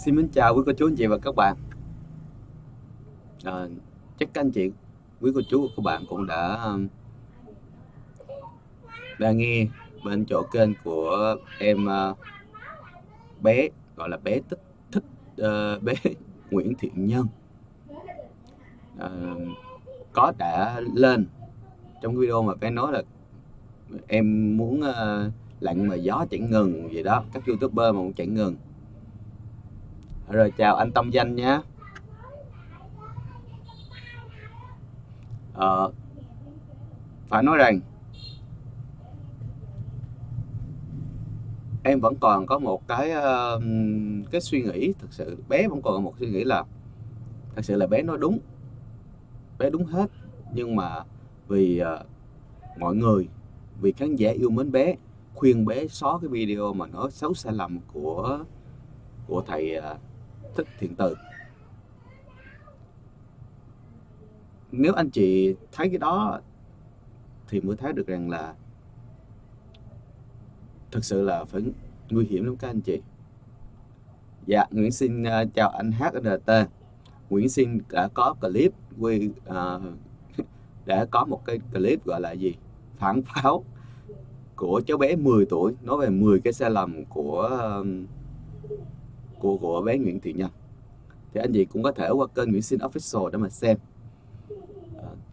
Xin mến chào quý cô chú anh chị và các bạn. Chắc các anh chị, quý cô chú và các bạn cũng đã nghe bên chỗ kênh của em bé gọi là bé thích thích bé Nguyễn Thiện Nhân đã lên trong video mà bé nói là em muốn lặn mà gió chẳng ngừng gì đó, các youtuber mà cũng chẳng ngừng. Rồi chào anh Tâm Danh nhé. Phải nói rằng em vẫn còn có một cái suy nghĩ, thực sự bé vẫn còn có một suy nghĩ là thật sự là bé nói đúng, bé đúng hết, nhưng mà vì mọi người, vì khán giả yêu mến bé, khuyên bé xóa cái video mà nói xấu sai lầm của thầy Thích Thiện Từ. Nếu anh chị thấy cái đó thì mới thấy được rằng là thực sự là phải nguy hiểm lắm các anh chị. Dạ, Nguyễn xin chào anh HNT. Nguyễn Sinh đã có clip đã có một cái clip gọi là gì, phản pháo của cháu bé 10 tuổi, nói về 10 cái sai lầm của bé Nguyễn Thiện Nhân. Thì anh chị cũng có thể qua kênh Nguyễn Sinh Official để mà xem.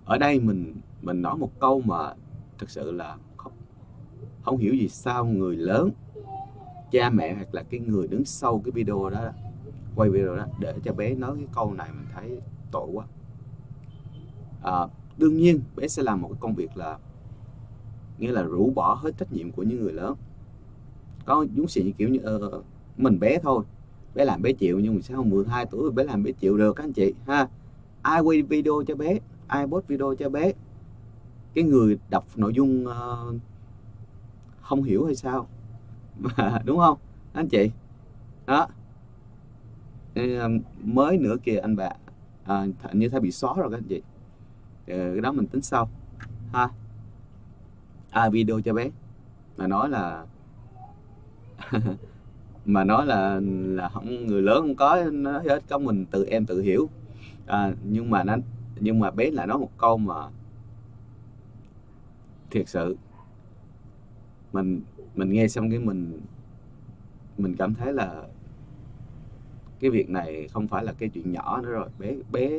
Ở đây mình nói một câu mà thực sự là không hiểu gì sao người lớn, cha mẹ hoặc là cái người đứng sau cái video đó, quay video đó để cho bé nói cái câu này, mình thấy tội quá. Đương nhiên bé sẽ làm một cái công việc là nghĩa là rũ bỏ hết trách nhiệm của những người lớn. Có đúng sự kiểu như mình bé thôi, bé làm bé chịu, nhưng mà sao 12 tuổi rồi bé làm bé chịu được các anh chị ha. Ai quay video cho bé, ai post video cho bé, cái người đọc nội dung không hiểu hay sao mà đúng không anh chị đó. Mới nữa kìa anh bạn, như thấy bị xóa rồi các anh chị. Cái đó mình tính sau ha. Video cho bé mà nói là mà nói là không, người lớn không có nói hết, có mình em tự hiểu. Nhưng mà bé lại nói một câu mà thiệt sự mình nghe xong cái mình cảm thấy là cái việc này không phải là cái chuyện nhỏ nữa rồi. Bé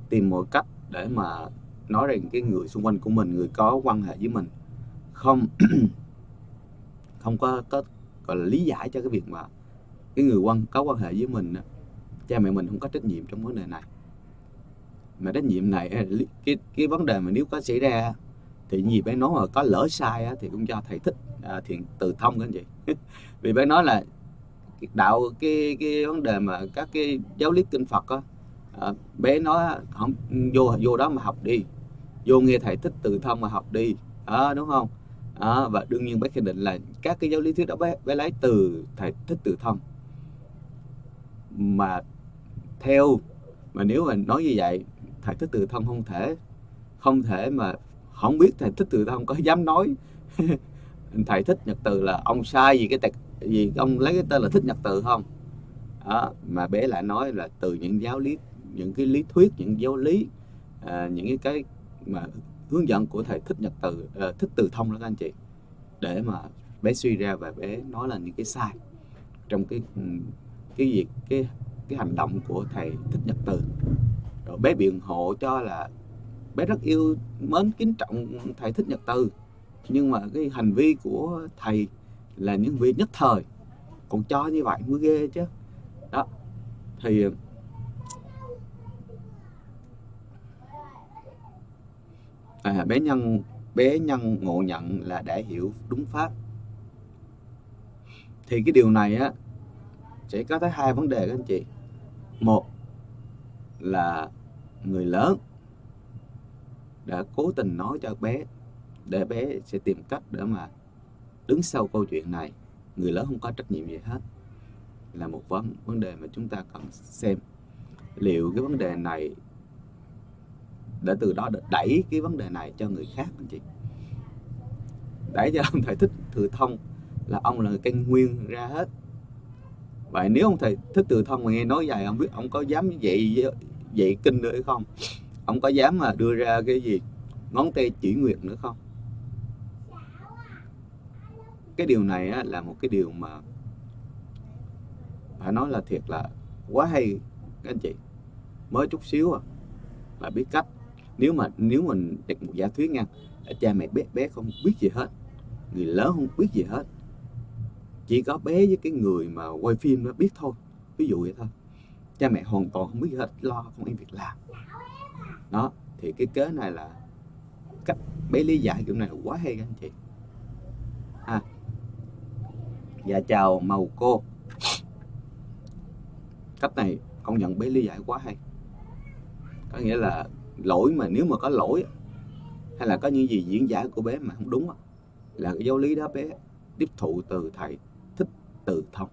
tìm mọi cách để mà nói rằng cái người xung quanh của mình, người có quan hệ với mình, không có gọi là lý giải cho cái việc mà cái người có quan hệ với mình, cha mẹ mình không có trách nhiệm trong vấn đề này. Mà trách nhiệm này, cái vấn đề mà nếu có xảy ra thì gì bé nói mà có lỡ sai thì cũng cho thầy Thích Thiện Từ thông các anh chị. Vì bé nói là cái vấn đề mà các cái giáo lý kinh Phật bé nói không vô đó mà học đi, vô nghe thầy Thích Từ thông mà học đi, đúng không? Và đương nhiên bé khẳng định là các cái giáo lý thuyết đó bé lấy từ thầy Thích Từ thông. Mà nếu mà nói như vậy, thầy Thích Từ thông không thể mà không biết thầy Thích Từ thông có dám nói thầy Thích Nhật Từ là ông sai gì ông lấy cái tên là Thích Nhật Từ không? Mà bé lại nói là từ những những cái lý thuyết, những giáo lý, những cái mà hướng dẫn của thầy Thích Thích Từ thông đó các anh chị, để mà bé suy ra và bé nói là những cái sai trong cái hành động của thầy Thích Nhật Từ. Rồi bé biện hộ cho là bé rất yêu mến kính trọng thầy Thích Nhật Từ, nhưng mà cái hành vi của thầy là những việc nhất thời, còn cho như vậy mới ghê chứ đó. Thì bé nhân ngộ nhận là đã hiểu đúng pháp. Thì cái điều này sẽ có tới hai vấn đề các anh chị. Một là người lớn đã cố tình nói cho bé, để bé sẽ tìm cách để mà đứng sau câu chuyện này. Người lớn không có trách nhiệm gì hết, là một vấn đề mà chúng ta cần xem liệu cái vấn đề này để từ đó đẩy cái vấn đề này cho người khác anh chị, đẩy cho ông thầy Thích Từ thông là ông là cây nguyên ra hết, Vậy nếu ông thầy Thích Từ Thông mà nghe nói vậy, không biết ông có dám dạy kinh nữa hay không? Ông có dám mà đưa ra cái gì ngón tay chỉ nguyệt nữa không? Cái điều này á, là một cái điều mà phải nói là thiệt là quá hay các anh chị. Mới chút xíu à là biết cách. Nếu mình đặt một giả thuyết nha, cha mẹ bé không biết gì hết, người lớn không biết gì hết, chỉ có bé với cái người mà quay phim đó biết thôi, ví dụ vậy thôi, cha mẹ hoàn toàn không biết gì hết, lo công ăn việc làm đó, thì cái kế này là cách bé lý giải kiểu này là quá hay các anh chị. Dạ chào màu cô, cách này công nhận bé lý giải quá hay. Có nghĩa là lỗi, mà nếu mà có lỗi hay là có những gì diễn giải của bé mà không đúng là cái giáo lý đó bé tiếp thụ từ thầy Thích Từ Thông,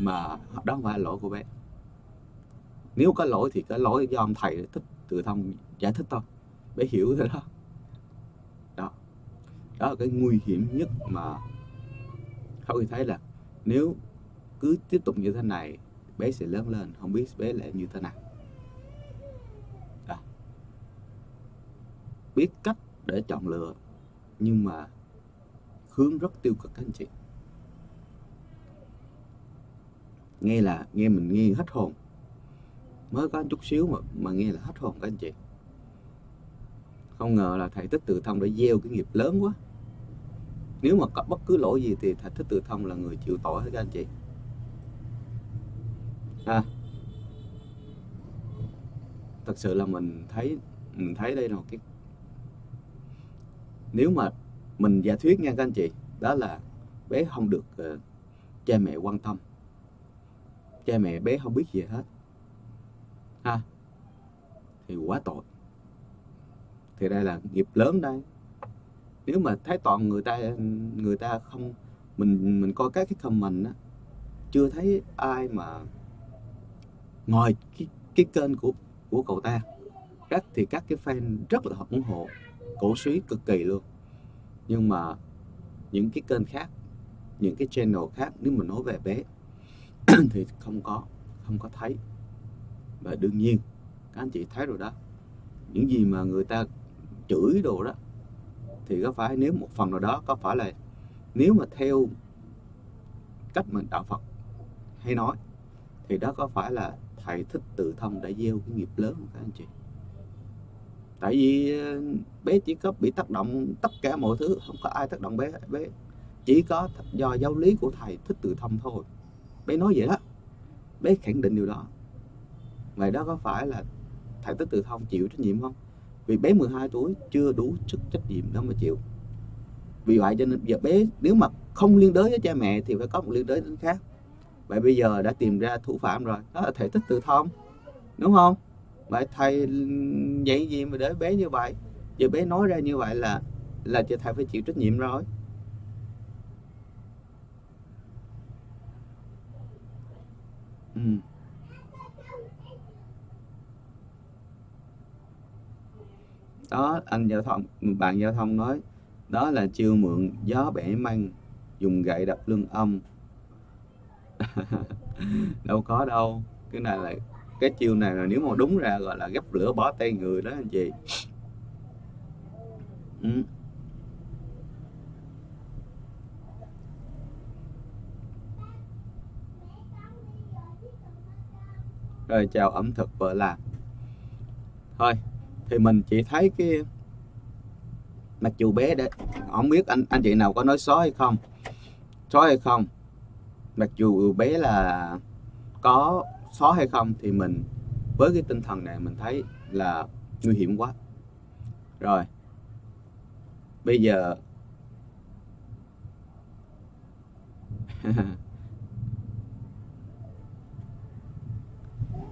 mà đó không phải là lỗi của bé. Nếu có lỗi thì có lỗi do ông thầy Thích Từ Thông giải thích thôi, bé hiểu thôi đó. Đó là cái nguy hiểm nhất mà Khôi thấy là nếu cứ tiếp tục như thế này, bé sẽ lớn lên không biết bé lại như thế nào. Biết cách để chọn lựa nhưng mà hướng rất tiêu cực các anh chị. Nghe mình nghe hết hồn, mới có chút xíu mà nghe là hết hồn các anh chị. Không ngờ là thầy Thích Từ Thông đã gieo cái nghiệp lớn quá. Nếu mà có bất cứ lỗi gì thì thầy Thích Từ Thông là người chịu tội hết các anh chị. Thật sự là mình thấy đây là một cái, nếu mà mình giả thuyết nha các anh chị, đó là bé không được cha mẹ quan tâm, cha mẹ bé không biết gì hết thì quá tội. Thì đây là nghiệp lớn đây. Nếu mà thấy toàn người ta không, mình coi các cái comment á, chưa thấy ai mà ngoài cái kênh của cậu ta, thì các cái fan rất là ủng hộ, cổ suý cực kỳ luôn. Nhưng mà những cái kênh khác, những cái channel khác, nếu mà nói về bé thì không có thấy. Và đương nhiên các anh chị thấy rồi đó, những gì mà người ta chửi đồ đó thì có phải, nếu một phần nào đó có phải là, nếu mà theo cách mà đạo Phật hay nói, thì đó có phải là thầy Thích Từ Thông đã gieo cái nghiệp lớn không các anh chị? Tại vì bé chỉ có bị tác động, tất cả mọi thứ không có ai tác động bé chỉ có do giáo lý của thầy Thích Từ Thông thôi. Bé nói vậy đó, bé khẳng định điều đó. Vậy đó có phải là thầy Thích Từ Thông chịu trách nhiệm không? Vì bé 12 tuổi chưa đủ sức trách nhiệm đó mà chịu. Vì vậy cho nên giờ bé nếu mà không liên đới với cha mẹ thì phải có một liên đới đến khác. Vậy bây giờ đã tìm ra thủ phạm rồi, đó là thầy Thích Từ Thông, đúng không? Vậy thầy vậy gì mà để bé như vậy? Giờ bé nói ra như vậy là thầy phải chịu trách nhiệm rồi. Đó, bạn giao thông nói đó là chiêu mượn gió bẻ măng, dùng gậy đập lưng ông. Đâu có đâu, cái chiêu này là nếu mà đúng ra gọi là gấp lửa bỏ tay người đó anh chị. Rồi chào ẩm thực vợ làm. Thôi thì mình chỉ thấy cái, mặc dù bé đấy, không biết anh chị nào có nói sói hay không, mặc dù bé là có xóa hay không, thì mình với cái tinh thần này mình thấy là nguy hiểm quá rồi. Bây giờ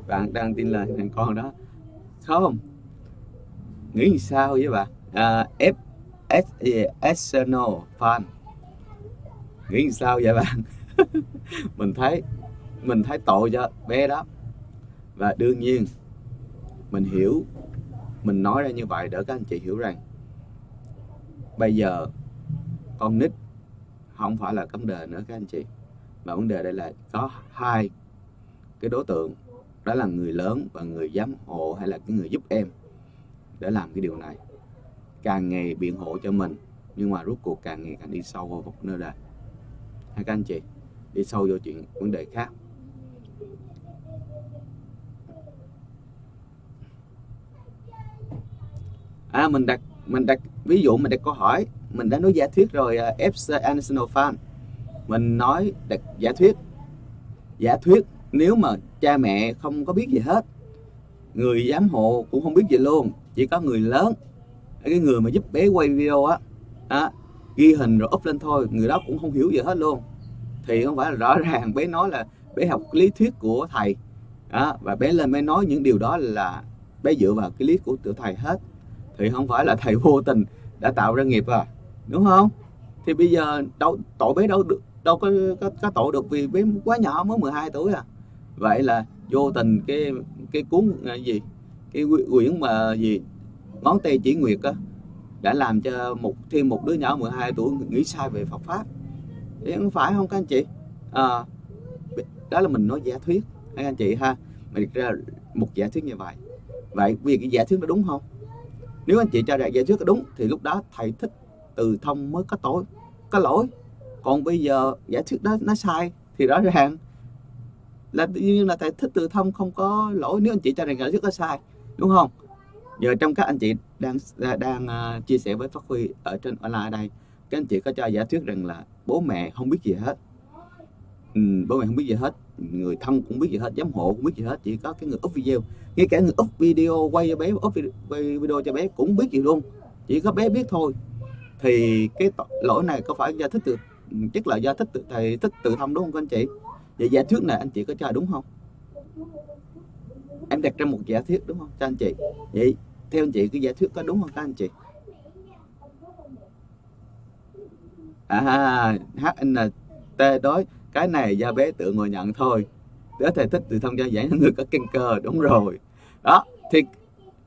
bạn đang tin lời thằng con đó không? Nghĩ sao với bạn? Arsenal fan nghĩ sao vậy bạn? mình thấy tội cho bé đó, và đương nhiên mình hiểu, mình nói ra như vậy để các anh chị hiểu rằng bây giờ con nít không phải là vấn đề nữa các anh chị. Và vấn đề đây là có hai cái đối tượng, đó là người lớn và người giám hộ hay là cái người giúp em để làm cái điều này. Càng ngày biện hộ cho mình, nhưng mà rốt cuộc càng ngày càng đi sâu vào một nơi đây. Hai các anh chị đi sâu vô chuyện vấn đề khác. Mình đặt ví dụ, mình đặt câu hỏi, mình đã nói giả thuyết rồi. FC Arsenal fan, mình nói đặt giả thuyết nếu mà cha mẹ không có biết gì hết, người giám hộ cũng không biết gì luôn, chỉ có người lớn, cái người mà giúp bé quay video á, ghi hình rồi up lên thôi, người đó cũng không hiểu gì hết luôn, thì không phải là rõ ràng bé nói là bé học lý thuyết của thầy đó, và bé lên bé nói những điều đó là bé dựa vào cái lý của thầy hết, thì không phải là thầy vô tình đã tạo ra nghiệp đúng không? Thì bây giờ tội bé đâu có tội được, vì bé quá nhỏ, mới 12 tuổi Vậy là vô tình cái cuốn gì, cái quyển mà gì ngón tay chỉ nguyệt đã làm cho thêm một đứa nhỏ 12 tuổi nghĩ sai về Phật pháp. Thì không phải không các anh chị? Đó là mình nói giả thuyết các anh chị ha. Mình ra một giả thuyết như vậy. Vậy vì cái giả thuyết đó đúng không? Nếu anh chị cho rằng giả thuyết đó đúng thì lúc đó thầy Thích Từ Thông mới có lỗi. Còn bây giờ giả thuyết đó nó sai thì rõ ràng là tự nhiên là thầy Thích Từ Thông không có lỗi nếu anh chị cho rằng giả thuyết đó sai, đúng không? Giờ trong các anh chị đang chia sẻ với Phát Huy ở trên online ở đây, các anh chị có cho giả thuyết rằng là bố mẹ không biết gì hết, bố mẹ không biết gì hết, người thân cũng biết gì hết, giám hộ cũng biết gì hết, chỉ có cái người up video, ngay cả người up video quay cho bé, quay video cho bé cũng biết gì luôn, chỉ có bé biết thôi, thì cái lỗi này có phải do chắc là do thầy Thích Từ Thông đúng không các anh chị? Vậy giả thuyết này anh chị có cho đúng không? Em đặt ra một giả thuyết đúng không các anh chị? Vậy theo anh chị cái giả thuyết có đúng không các anh chị? HNT nói cái này do bé tự ngồi nhận thôi, để thầy Thích Từ Thông cho giải người có căn cơ. Đúng rồi đó, thì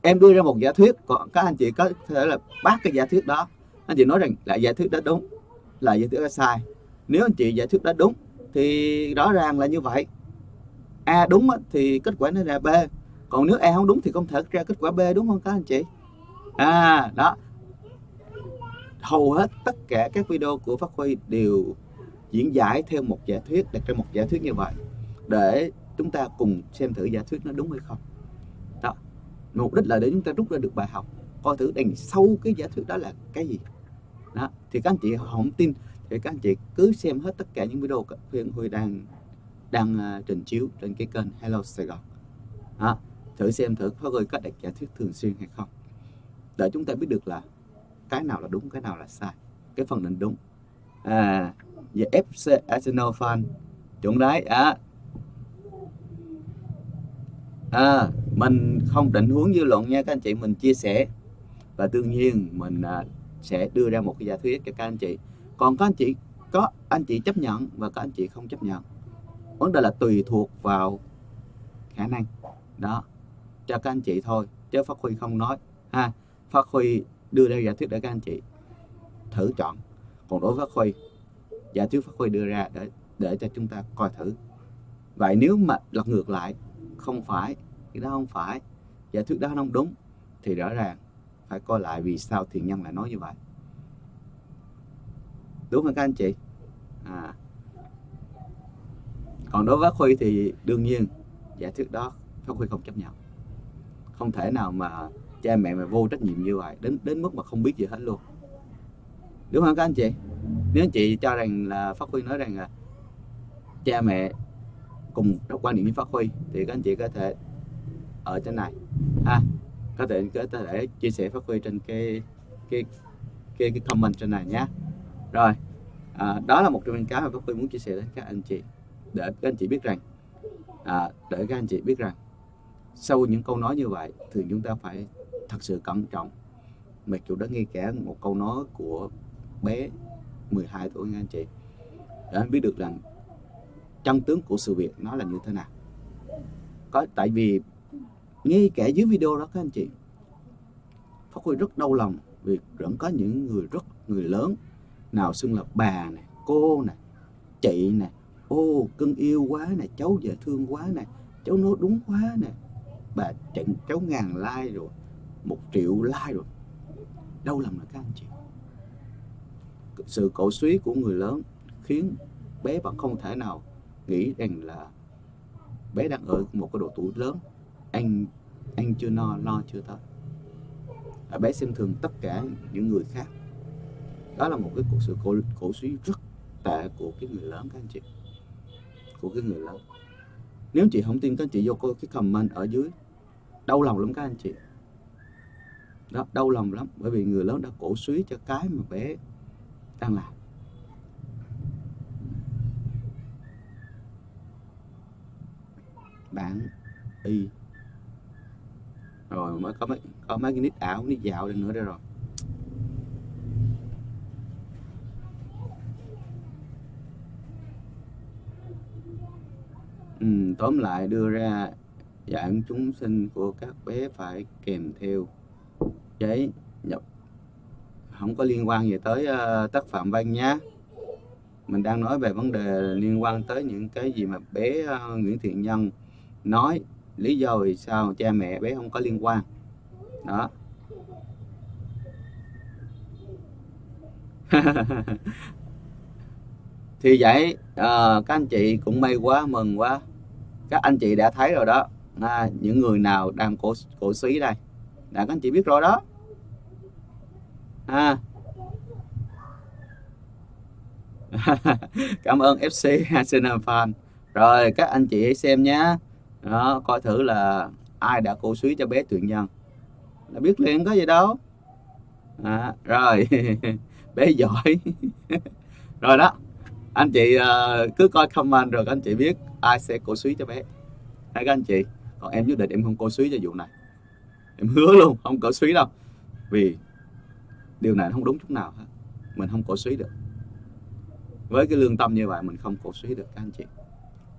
em đưa ra một giả thuyết, còn các anh chị có thể là bác cái giả thuyết đó, anh chị nói rằng là giả thuyết đó đúng, là giả thuyết đó sai. Nếu anh chị giả thuyết đó đúng thì rõ ràng là như vậy, A đúng thì kết quả nó ra B, còn nếu A không đúng thì không thể ra kết quả B, đúng không các anh chị? Đó, hầu hết tất cả các video của Phát Huy đều diễn giải theo một giả thuyết, đặt ra một giả thuyết như vậy để chúng ta cùng xem thử giả thuyết nó đúng hay không. Đó, mục đích là để chúng ta rút ra được bài học, coi thử đằng sau cái giả thuyết đó là cái gì. Đó, thì các anh chị không tin thì các anh chị cứ xem hết tất cả những video Huy đang trình chiếu trên cái kênh Hello Sài Gòn. Đó, thử xem thử Phát Huy có đặt giả thuyết thường xuyên hay không, để chúng ta biết được là cái nào là đúng, cái nào là sai, cái phần định đúng. Về FC Arsenal fan chuẩn đấy. Mình không định hướng dư luận nha các anh chị, mình chia sẻ và đương nhiên mình sẽ đưa ra một cái giả thuyết cho các anh chị. Còn các anh chị chấp nhận và các anh chị không chấp nhận, vấn đề là tùy thuộc vào khả năng đó cho các anh chị thôi, chứ Phát Huy không nói Phát Huy đưa ra giả thuyết để các anh chị thử chọn. Còn đối với Phát Huy, giả thuyết Phát Huy đưa ra để cho chúng ta coi thử. Vậy nếu mà lật ngược lại, không phải cái đó, không phải giả thuyết đó không đúng, thì rõ ràng phải coi lại vì sao thiền nhân lại nói như vậy, đúng không các anh chị? Còn đối với Phát Huy thì đương nhiên giả thuyết đó Phát Huy không chấp nhận. Không thể nào mà cha mẹ mà vô trách nhiệm như vậy, đến mức mà không biết gì hết luôn, đúng không các anh chị? Nếu anh chị cho rằng là Phát Huy nói rằng là cha mẹ cùng quan điểm với Phát Huy, thì các anh chị có thể ở trên này có thể chia sẻ Phát Huy trên cái comment trên này nhé. Rồi, đó là một trong những cái mà Phát Huy muốn chia sẻ đến các anh chị, để các anh chị biết rằng sau những câu nói như vậy thì chúng ta phải thật sự cẩn trọng. Mặc dù đã nghe cả một câu nói của bé 12 tuổi các anh chị, để anh biết được rằng chân tướng của sự việc nó là như thế nào. Tại vì ngay cả dưới video đó các anh chị, Phát Huy rất đau lòng vì vẫn có những người lớn nào xưng là bà này, cô này, chị này, ô cưng yêu quá nè, cháu dễ thương quá nè, cháu nói đúng quá nè. Bà trận cháu 1000 like rồi, 1 triệu like rồi. Đau lòng là các anh chị. Sự cổ suý của người lớn khiến bé vẫn không thể nào nghĩ rằng là bé đang ở một cái độ tuổi lớn, ăn chưa no, lo chưa tới. Bé xem thường tất cả những người khác. Đó là một cái sự cổ suý rất tệ của cái người lớn các anh chị, của cái người lớn. Nếu chị không tin, các anh chị vô coi cái comment ở dưới. Đau lòng lắm các anh chị. Đó, đau lòng lắm, bởi vì người lớn đã cổ suý cho cái mà bé đang làm. Bạn y rồi mới có mấy cái nick ảo, nick dạo nữa đây rồi. Tóm lại đưa ra dạng chúng sinh của các bé phải kèm theo giấy nhập, không có liên quan gì tới tác phạm văn nhá. Mình đang nói về vấn đề liên quan tới những cái gì mà bé Nguyễn Thiện Nhân nói, lý do vì sao cha mẹ bé không có liên quan đó. Thì vậy các anh chị cũng may quá, mừng quá, các anh chị đã thấy rồi đó. Những người nào đang cổ suý đây đã, các anh chị biết rồi đó. Cảm ơn FC Arsenal fan. Rồi các anh chị hãy xem nhé, đó, coi thử là ai đã cổ suý cho bé Thiện Nhân, là biết liền, có gì đâu. Rồi bé giỏi. Rồi đó, anh chị cứ coi comment rồi các anh chị biết ai sẽ cổ suý cho bé. Hay các anh chị, còn em nhất định em không cổ suý cho vụ này, em hứa luôn không cổ suý đâu, vì điều này không đúng chút nào hết. Mình không cổ suý được, với cái lương tâm như vậy mình không cổ suý được các anh chị.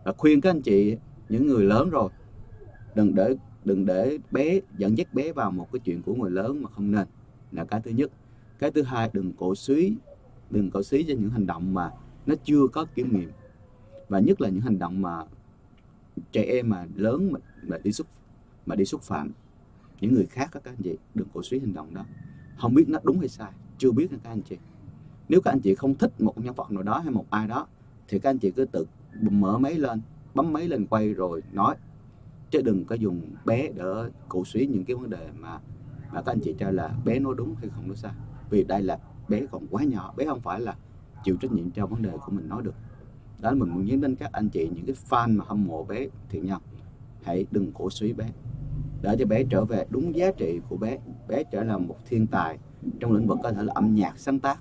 Và khuyên các anh chị, những người lớn rồi, đừng để bé dẫn dắt bé vào một cái chuyện của người lớn mà không nên, là cái thứ nhất. Cái thứ hai, đừng cổ suý cho những hành động mà nó chưa có kiểm nghiệm, và nhất là những hành động mà trẻ em mà lớn mà đi xúc phạm những người khác các anh chị. Đừng cổ suý hành động đó, không biết nó đúng hay sai, chưa biết nha các anh chị. Nếu các anh chị không thích một nhân vật nào đó hay một ai đó thì các anh chị cứ tự mở máy lên, bấm máy lên quay rồi nói, chứ đừng có dùng bé để cổ suý những cái vấn đề mà các anh chị cho là bé nói đúng hay không nói sai. Vì đây là bé còn quá nhỏ, bé không phải là chịu trách nhiệm cho vấn đề của mình nói được. Đó, mình muốn nhấn đến các anh chị, những cái fan mà hâm mộ bé Thiện Nhân, hãy đừng cổ suý bé, để cho bé trở về đúng giá trị của bé. Bé trở là một thiên tài trong lĩnh vực có thể là âm nhạc sáng tác,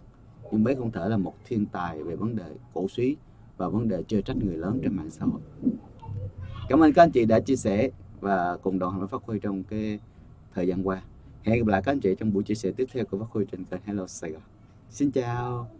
nhưng bé không thể là một thiên tài về vấn đề cổ suý và vấn đề chê trách người lớn trên mạng xã hội. Cảm ơn các anh chị đã chia sẻ và cùng đồng hành với Phát Huy trong cái thời gian qua. Hẹn gặp lại các anh chị trong buổi chia sẻ tiếp theo của Phát Huy trên kênh Hello Sài Gòn. Xin chào.